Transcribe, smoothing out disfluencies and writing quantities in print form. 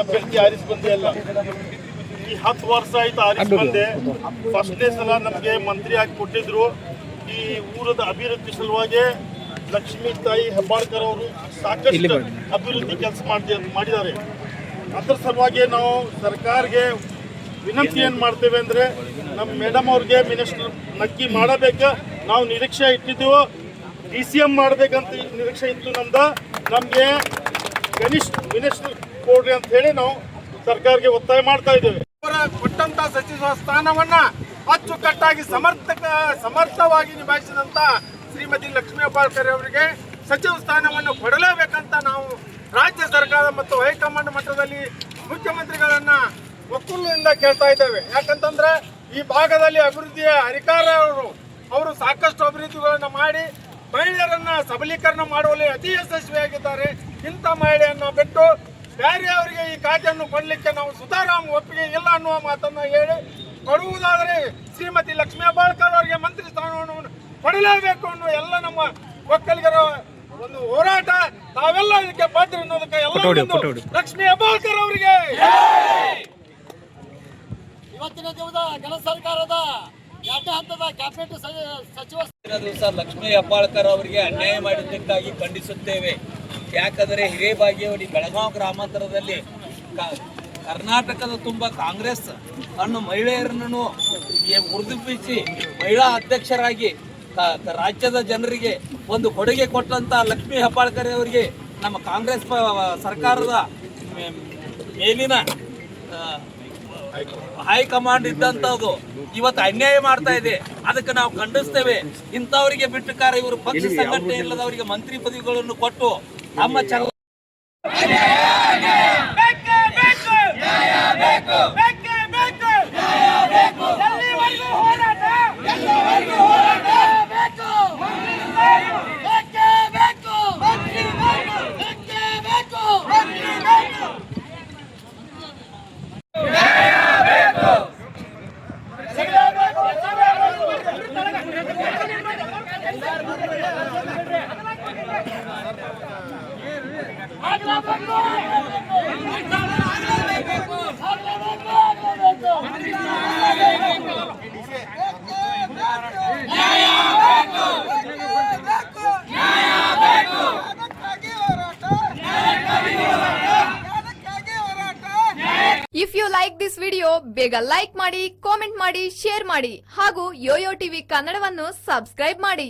ಅಭ್ಯರ್ಥಿ ಆರಿಸಿ ಬಂದೇ ಇಲ್ಲ. ಈ 10 ವರ್ಷ ಆಯ್ತು ಆರಿಸಿ ಬಂದೆ. ಫಸ್ಟ್ನೇ ಸಲ ನಮಗೆ ಮಂತ್ರಿ ಆಗಿ ಕೊಟ್ಟಿದ್ರು. ಈ ಊರದ ಅಭಿವೃದ್ಧಿ ಸಲುವಾಗಿ ಲಕ್ಷ್ಮೀ ತಾಯಿ ಹೆಬ್ಬಾಳ್ಕರ್ ಅವರು ಸಾಕಷ್ಟು ಅಭಿವೃದ್ಧಿ ಕೆಲಸ ಮಾಡಿದ್ದಾರೆ. ಅದರ ಸಲುವಾಗಿ ನಾವು ಸರ್ಕಾರಕ್ಕೆ ವಿನಂತಿ ಏನು ಮಾಡ್ತೇವೆ ಅಂದರೆ, ನಮ್ಮ ಮೇಡಮ್ ಅವ್ರಿಗೆ ಮಿನಿಸ್ಟರ್ ನಕ್ಕಿ ಮಾಡಬೇಕು. ನಾವು ನಿರೀಕ್ಷೆ ಇಟ್ಟಿದ್ದೆವು, DCM ಮಾಡಬೇಕಂತ ನಿರೀಕ್ಷೆ ಇತ್ತು ನಮಗೆ ಕನಿಷ್ಠ ಮಿನಿಸ್ಟರ್ ಕೊಡ್ರಿ ಅಂತ ಹೇಳಿ ನಾವು ಸರ್ಕಾರಕ್ಕೆ ಒತ್ತಾಯ ಮಾಡ್ತಾ ಇದ್ದೇವೆ. ಕೊಟ್ಟಂತ ಸಚಿವ ಸ್ಥಾನವನ್ನ ಅಚ್ಚುಕಟ್ಟಾಗಿ ಸಮರ್ಥವಾಗಿ ನಿಭಾಯಿಸಿದಂತ ಶ್ರೀಮತಿ ಲಕ್ಷ್ಮೀ ಹೆಬ್ಬಾಳ್ಕರ್ ಅವರಿಗೆ ಸಚಿವ ಸ್ಥಾನವನ್ನು ಕೊಡಲೇಬೇಕಂತ ನಾವು ರಾಜ್ಯ ಸರ್ಕಾರ ಮತ್ತು ಹೈಕಮಾಂಡ್ ಮಟ್ಟದಲ್ಲಿ ಮುಖ್ಯಮಂತ್ರಿಗಳನ್ನ ಒಕ್ಕೂಲಿನಿಂದ ಕೇಳ್ತಾ ಇದ್ದೇವೆ. ಯಾಕಂತಂದ್ರೆ ಈ ಭಾಗದಲ್ಲಿ ಅಭಿವೃದ್ಧಿಯ ಅಧಿಕಾರ ಅವರು ಸಾಕಷ್ಟು ಅಭಿವೃದ್ಧಿಗಳನ್ನು ಮಾಡಿ ಮಹಿಳೆಯರನ್ನ ಸಬಲೀಕರಣ ಮಾಡುವಲ್ಲಿ ಅತಿ ಯಶಸ್ವಿಯಾಗಿದ್ದಾರೆ. ಇಂಥ ಮಹಿಳೆಯನ್ನ ಬಿಟ್ಟು ಬೇರೆ ಅವರಿಗೆ ಈ ಖಾತೆಯನ್ನು ಕೊಡಲಿಕ್ಕೆ ನಾವು ಸುತಾರಾಮ್ ಒಪ್ಪಿಗೆ ಇಲ್ಲ ಅನ್ನುವ ಮಾತನ್ನು ಹೇಳಿ, ಕೊಡುವುದಾದರೆ ಶ್ರೀಮತಿ ಲಕ್ಷ್ಮೀ ಹೆಬ್ಬಾಳ್ಕರ್ ಅವರಿಗೆ ಮಂತ್ರಿ ಸ್ಥಾನವನ್ನು ಕೊಡಲೇಬೇಕು ಅನ್ನೋ ಎಲ್ಲ ನಮ್ಮ ಒಕ್ಕಲಿಗರ ಒಂದು ಹೋರಾಟ. ತಾವೆಲ್ಲ ಇದಕ್ಕೆ ಬದ್ಧ ಅನ್ನೋದಕ್ಕೆ ಎಲ್ಲ ಲಕ್ಷ್ಮೀ ಹೆಬ್ಬಾಳ್ಕರ್ ಅವರಿಗೆ ಇವತ್ತಿನ ದಿವಸ ಘನ ಸರ್ಕಾರದ 2ನೇ ಹಂತದ ಕ್ಯಾಬಿನೆಟ್ ಸಚಿವ ದಿವಸ ಲಕ್ಷ್ಮೀ ಹೆಬ್ಬಾಳ್ಕರ್ ಅವರಿಗೆ ಅನ್ಯಾಯ ಮಾಡಿದ್ದಕ್ಕಾಗಿ ಖಂಡಿಸುತ್ತೇವೆ. ಯಾಕಂದರೆ ಹಿರೇಬಾಗೇವಾಡಿ ಬೆಳಗಾವಿ ಗ್ರಾಮಾಂತರದಲ್ಲಿ ಕರ್ನಾಟಕದ ತುಂಬ ಕಾಂಗ್ರೆಸ್ ಅನ್ನು ಮಹಿಳೆಯರನ್ನು ಹುರಿದುಂಬಿಸಿ ಮಹಿಳಾ ಅಧ್ಯಕ್ಷರಾಗಿ ರಾಜ್ಯದ ಜನರಿಗೆ ಒಂದು ಕೊಡುಗೆ ಕೊಟ್ಟಂತ ಲಕ್ಷ್ಮೀ ಹೆಬ್ಬಾಳ್ಕರ್ ಅವರಿಗೆ ನಮ್ಮ ಕಾಂಗ್ರೆಸ್ ಸರ್ಕಾರದ ಮೇಲಿನ ಹೈಕಮಾಂಡ್ ಇದ್ದಂಥದ್ದು ಇವತ್ತು ಅನ್ಯಾಯ ಮಾಡ್ತಾ ಇದೆ. ಅದಕ್ಕೆ ನಾವು ಖಂಡಿಸ್ತೇವೆ. ಇಂಥವರಿಗೆ ಬಿಟ್ಟುಕಾರ ಇವರು ಪಕ್ಷ ಸಂಘಟನೆ ಇಲ್ಲದವರಿಗೆ ಮಂತ್ರಿ ಪದವಿಗಳನ್ನು ಕೊಟ್ಟು ನಮ್ಮ ಚಲ if you like this video ಬೇಗ ಲೈಕ್ ಮಾಡಿ, ಕಾಮೆಂಟ್ ಮಾಡಿ, ಶೇರ್ ಮಾಡಿ ಹಾಗೂ ಯೋಯೋ ಟಿವಿ ಕನ್ನಡವನ್ನು ಸಬ್ಸ್ಕ್ರೈಬ್ ಮಾಡಿ.